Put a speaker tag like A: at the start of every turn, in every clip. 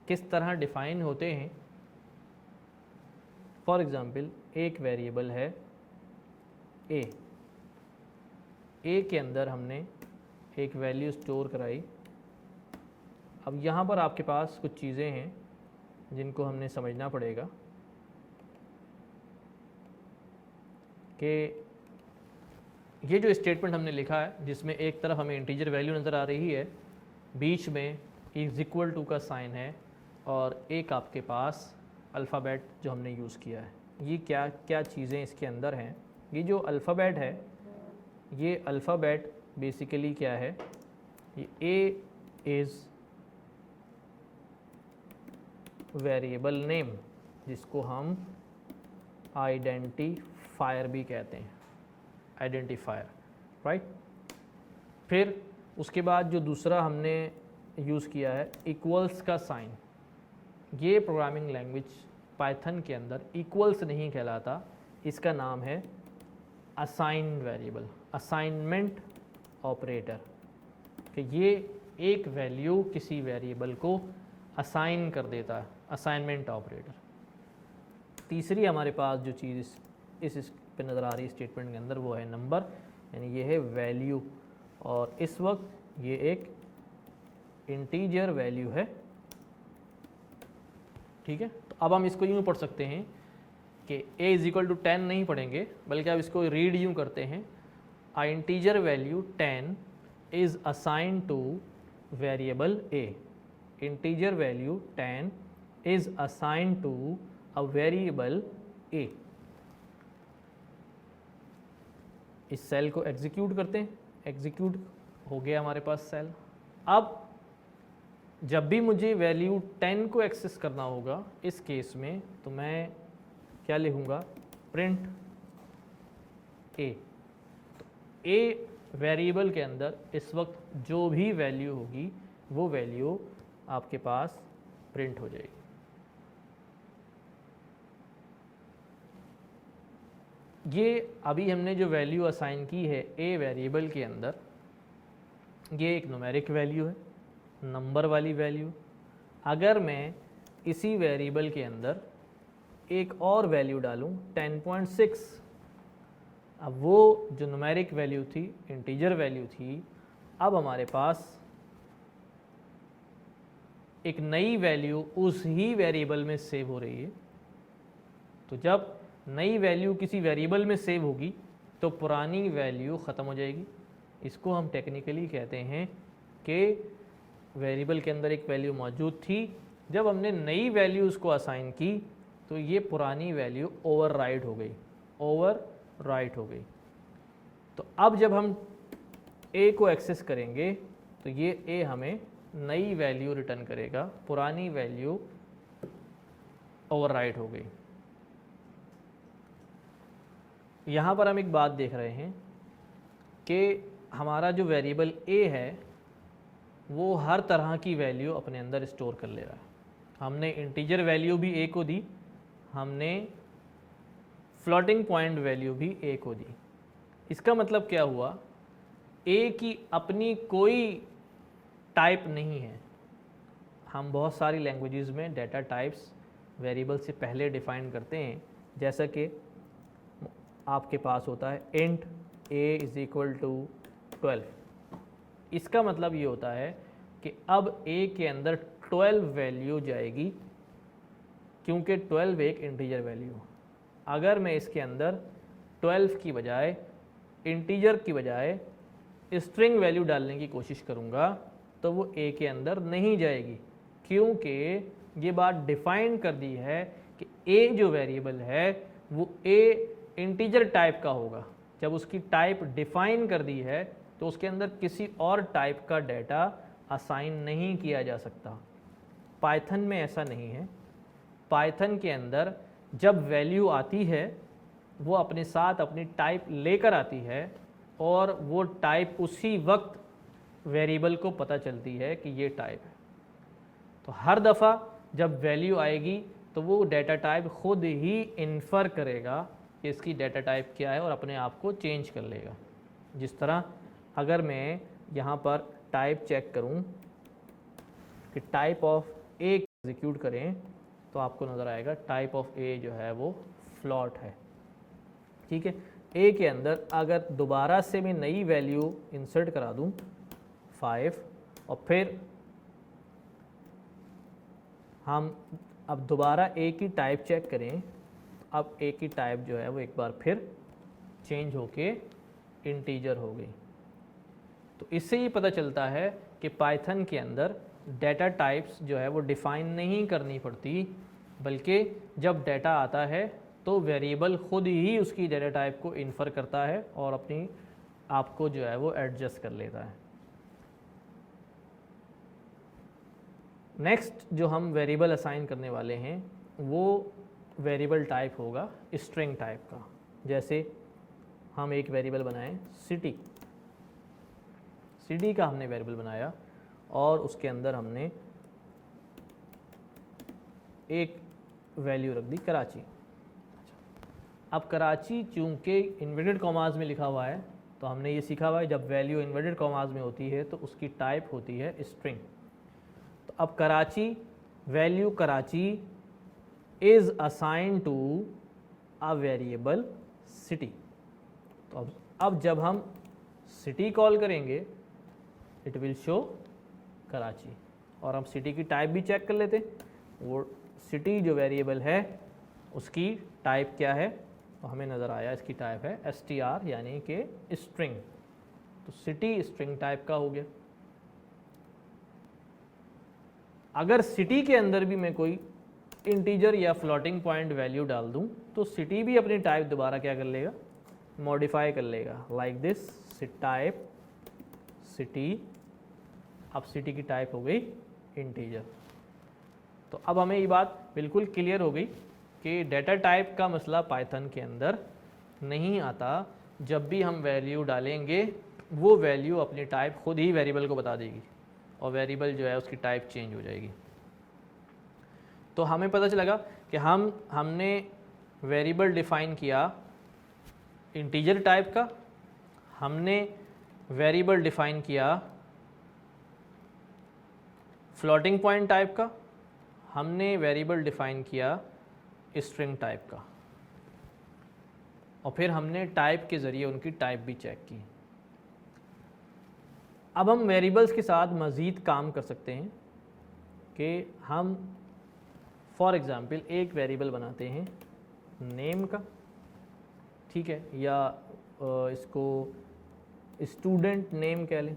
A: किस तरह डिफाइन होते हैं। फॉर एग्ज़ाम्पल एक वेरिएबल है ए के अंदर हमने एक वैल्यू स्टोर कराई। अब यहाँ पर आपके पास कुछ चीज़ें हैं जिनको हमने समझना पड़ेगा कि ये जो स्टेटमेंट हमने लिखा है जिसमें एक तरफ हमें इंटीजर वैल्यू नज़र आ रही है, बीच में इज इक्वल टू का साइन है और एक आपके पास अल्फ़ाबेट जो हमने यूज़ किया है। ये क्या क्या चीज़ें इसके अंदर हैं। ये जो अल्फ़ाबेट है, ये अल्फ़ाबेट बेसिकली क्या है, ये ए इज़ वेरिएबल नेम, जिसको हम आइडेंटिफायर भी कहते हैं, आइडेंटिफायर, राइट। फिर उसके बाद जो दूसरा हमने यूज़ किया है इक्वल्स का साइन। ये प्रोग्रामिंग लैंग्वेज पाइथन के अंदर इक्वल्स नहीं कहलाता, इसका नाम है असाइन वेरिएबल, असाइनमेंट ऑपरेटर, कि ये एक वैल्यू किसी वेरिएबल को असाइन कर देता है, असाइनमेंट ऑपरेटर। तीसरी हमारे पास जो चीज़ इस पे नज़र आ रही है स्टेटमेंट के अंदर, वो है नंबर, यानी ये है वैल्यू, और इस वक्त ये एक इंटीजर वैल्यू है, ठीक है। तो अब हम इसको यूँ पढ़ सकते हैं कि a इज इक्वल टू 10 नहीं पढ़ेंगे, बल्कि अब इसको रीड यूँ करते हैं, a integer value 10 is assign to variable a। Integer value 10 is assign to a variable a। इस सेल को एग्जीक्यूट करते हैं, एग्जीक्यूट हो गया हमारे पास सेल। अब जब भी मुझे वैल्यू 10 को एक्सेस करना होगा इस केस में, तो मैं क्या लिखूँगा, प्रिंट a। तो a वेरिएबल के अंदर इस वक्त जो भी वैल्यू होगी वो वैल्यू आपके पास प्रिंट हो जाएगी। ये अभी हमने जो वैल्यू असाइन की है a वेरिएबल के अंदर, ये एक न्यूमेरिक वैल्यू है, नंबर वाली वैल्यू। अगर मैं इसी वेरिएबल के अंदर एक और वैल्यू डालूं 10.6, अब वो जो न्यूमेरिक वैल्यू थी, इंटीजर वैल्यू थी, अब हमारे पास एक नई वैल्यू उस ही वेरिएबल में सेव हो रही है। तो जब नई वैल्यू किसी वेरिएबल में सेव होगी तो पुरानी वैल्यू ख़त्म हो जाएगी। इसको हम टेक्निकली कहते हैं कि वेरिएबल के अंदर एक वैल्यू मौजूद थी, जब हमने नई वैल्यू उसको असाइन की तो ये पुरानी वैल्यू ओवरराइट हो गई, ओवरराइट हो गई। तो अब जब हम a को एक्सेस करेंगे तो ये a हमें नई वैल्यू रिटर्न करेगा, पुरानी वैल्यू ओवरराइट हो गई। यहाँ पर हम एक बात देख रहे हैं कि हमारा जो वेरिएबल a है वो हर तरह की वैल्यू अपने अंदर स्टोर कर ले रहा है। हमने इंटीजर वैल्यू भी a को दी, हमने फ्लोटिंग पॉइंट वैल्यू भी a को दी। इसका मतलब क्या हुआ, a की अपनी कोई टाइप नहीं है। हम बहुत सारी लैंग्वेजेस में डाटा टाइप्स वेरिएबल से पहले डिफाइन करते हैं, जैसा कि आपके पास होता है int a is equal to 12। इसका मतलब ये होता है कि अब a के अंदर 12 वैल्यू जाएगी, क्योंकि 12 एक इंटीजर वैल्यू। अगर मैं इसके अंदर 12 की बजाय, इंटीजर की बजाय स्ट्रिंग वैल्यू डालने की कोशिश करूँगा तो वो a के अंदर नहीं जाएगी, क्योंकि ये बात डिफाइन कर दी है कि a जो वेरिएबल है वो a इंटीजर टाइप का होगा। जब उसकी टाइप डिफाइन कर दी है तो उसके अंदर किसी और टाइप का डाटा असाइन नहीं किया जा सकता। पाइथन में ऐसा नहीं है। पाइथन के अंदर जब वैल्यू आती है वो अपने साथ अपनी टाइप लेकर आती है, और वो टाइप उसी वक्त वेरिएबल को पता चलती है कि ये टाइप है। तो हर दफ़ा जब वैल्यू आएगी तो वो डाटा टाइप खुद ही इन्फर करेगा कि इसकी डाटा टाइप क्या है और अपने आप को चेंज कर लेगा। जिस तरह अगर मैं यहाँ पर टाइप चेक करूँ कि टाइप ऑफ ए एग्जीक्यूट करें तो आपको नज़र आएगा टाइप ऑफ ए जो है वो फ्लॉट है। ठीक है, ए के अंदर अगर दोबारा से मैं नई वैल्यू इंसर्ट करा दूं 5 और फिर हम अब दोबारा ए की टाइप चेक करें, अब ए की टाइप जो है वो एक बार फिर चेंज होके इंटीजर हो गई। तो इससे ये पता चलता है कि पाइथन के अंदर डाटा टाइप्स जो है वो डिफ़ाइन नहीं करनी पड़ती, बल्कि जब डाटा आता है तो वेरिएबल खुद ही उसकी डाटा टाइप को इन्फर करता है और अपनी आपको जो है वो एडजस्ट कर लेता है। नेक्स्ट जो हम वेरिएबल असाइन करने वाले हैं वो वेरिएबल टाइप होगा स्ट्रिंग टाइप का। जैसे हम एक वेरिएबल बनाएं सिटी, सिटी का हमने वेरिएबल बनाया और उसके अंदर हमने एक वैल्यू रख दी कराची। अब कराची चूंकि इन्वर्टेड कॉमास में लिखा हुआ है तो हमने ये सीखा हुआ है जब वैल्यू इन्वर्टेड कॉमास में होती है तो उसकी टाइप होती है स्ट्रिंग। तो अब Karachi value Karachi is assign to a variable city. तो अब जब हम सिटी कॉल करेंगे इट विल शो कराची। और हम सिटी की टाइप भी चेक कर लेते, वो सिटी जो वेरिएबल है उसकी टाइप क्या है, तो हमें नज़र आया इसकी टाइप है str यानी कि स्ट्रिंग। तो सिटी स्ट्रिंग टाइप का हो गया। अगर सिटी के अंदर भी मैं कोई इंटीजर या फ्लोटिंग पॉइंट वैल्यू डाल दूं तो सिटी भी अपनी टाइप दोबारा क्या कर लेगा, मॉडिफाई कर लेगा। Like this set type city, अब सिटी की टाइप हो गई इंटीजर। तो अब हमें ये बात बिल्कुल क्लियर हो गई कि डाटा टाइप का मसला पाइथन के अंदर नहीं आता। जब भी हम वैल्यू डालेंगे वो वैल्यू अपनी टाइप खुद ही वेरिएबल को बता देगी और वेरिएबल जो है उसकी टाइप चेंज हो जाएगी। तो हमें पता चलेगा कि हमने वेरिएबल डिफ़ाइन किया इंटीजर टाइप का, हमने वेरिएबल डिफ़ाइन किया फ्लोटिंग पॉइंट टाइप का, हमने वेरिएबल डिफ़ाइन किया स्ट्रिंग टाइप का, और फिर हमने टाइप के ज़रिए उनकी टाइप भी चेक की। अब हम वेरिएबल्स के साथ मज़ीद काम कर सकते हैं कि हम फॉर एग्ज़ाम्पल एक वेरिएबल बनाते हैं नेम का, ठीक है, या इसको स्टूडेंट नेम कह लें।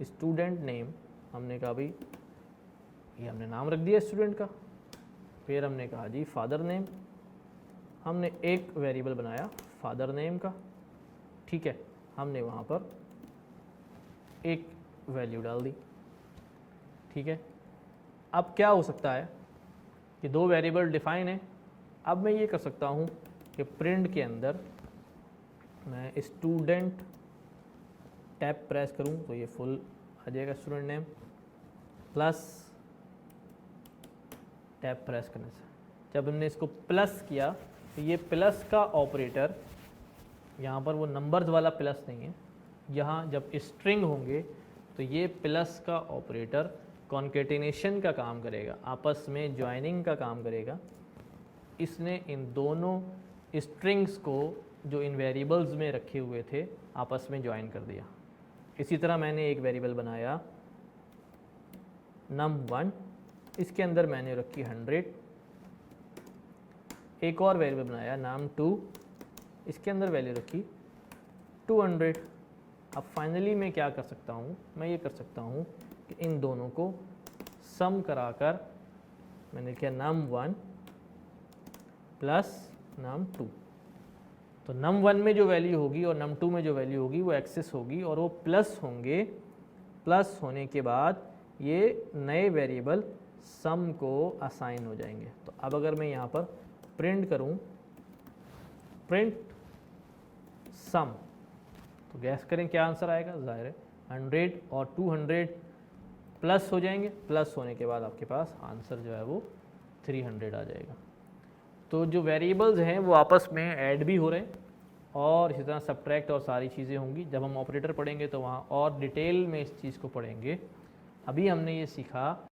A: स्टूडेंट नेम हमने कहा भाई ये हमने नाम रख दिया स्टूडेंट का। फिर हमने कहा जी फादर नेम, हमने एक वेरिएबल बनाया फादर नेम का, ठीक है, हमने वहाँ पर एक वैल्यू डाल दी, ठीक है। अब क्या हो सकता है कि दो वेरिएबल डिफाइन है। अब मैं ये कर सकता हूँ कि प्रिंट के अंदर मैं स्टूडेंट टैब प्रेस करूँ तो ये फुल आ जाएगा student name, plus tab press करने से जब हमने इसको प्लस किया तो ये प्लस का ऑपरेटर, यहाँ पर वो नंबर्स वाला प्लस नहीं है, यहाँ जब स्ट्रिंग होंगे तो ये प्लस का ऑपरेटर कॉन्केटिनेशन का काम करेगा, आपस में ज्वाइनिंग का काम करेगा। इसने इन दोनों स्ट्रिंग्स को जो इन वेरिएबल्स में रखे हुए थे आपस में ज्वाइन कर दिया। इसी तरह मैंने एक वेरिएबल बनाया num1, इसके अंदर मैंने रखी 100। एक और वेरिएबल बनाया num2, इसके अंदर वैल्यू रखी 200। अब फाइनली मैं क्या कर सकता हूँ, मैं ये कर सकता हूँ कि इन दोनों को सम कराकर मैंने किया num1 प्लस num2। तो num1 में जो वैल्यू होगी और num2 में जो वैल्यू होगी वो एक्सेस होगी और वो प्लस होंगे। प्लस होने के बाद ये नए वेरिएबल सम को असाइन हो जाएंगे। तो अब अगर मैं यहाँ पर प्रिंट करूँ प्रिंट सम, तो गैस करें क्या आंसर आएगा। ज़ाहिर है 100 और 200 प्लस हो जाएंगे, प्लस होने के बाद आपके पास आंसर जो है वो 300 आ जाएगा। तो जो वेरिएबल्स हैं वो आपस में ऐड भी हो रहे हैं और इसी तरह सब्ट्रैक्ट और सारी चीज़ें होंगी। जब हम ऑपरेटर पढ़ेंगे तो वहाँ और डिटेल में इस चीज़ को पढ़ेंगे। अभी हमने ये सीखा